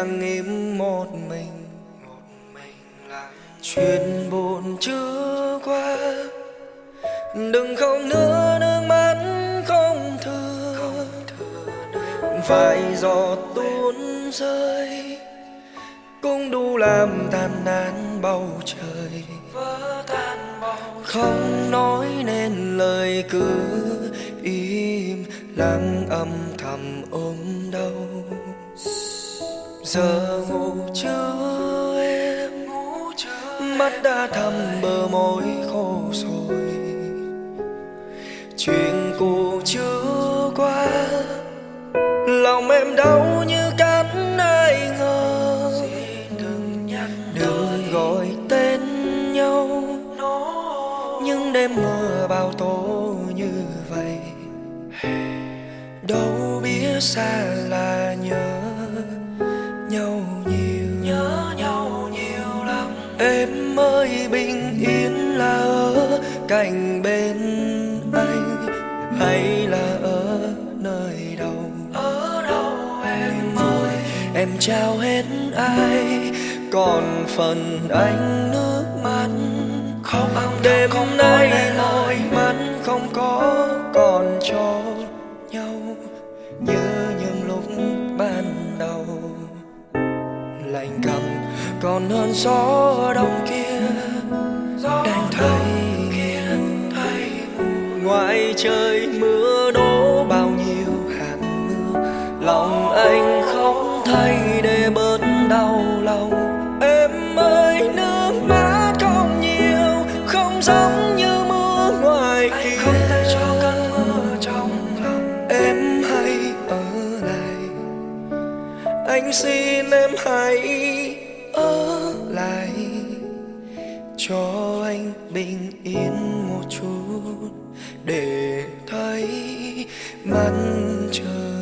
lặng im một mình chuyện buồn chưa qua. Đừng khóc nữa, nước mắt không thừa, vài giọt tuôn rơi cũng đủ làm tàn nát bầu trời. Không nói nên lời, cứ im lặng âm thầm ôm đau. Giờ ngủ chưa em, mắt đã thắm bờ môi khô rồi. Chuyện cũ chưa qua, lòng em đau như cắt ai ngờ. Đừng gọi tên nhau những đêm mưa bao tố như vậy. Đâu biết xa là nhớ nhau nhiều lắm. Em ơi bình yên là ở cạnh bên anh hay là ở nơi đâu? Em vui em trao hết ai, còn phần anh nước mắt không. Đêm nay môi mắt không có còn cho nhau như những lúc ban đầu. Lạnh cầm còn hơn gió đông kia đang thấy ngoài trời mưa đổ bao nhiêu hạt mưa. Lòng anh không thay để bớt đau lòng. Em ơi nước mắt không nhiều, không giống như mưa ngoài kia. Không thể cho cơn mưa trong lòng. Em hãy ở lại, anh xin em hãy ở lại, cho anh bình yên một chút để thấy mặt trời.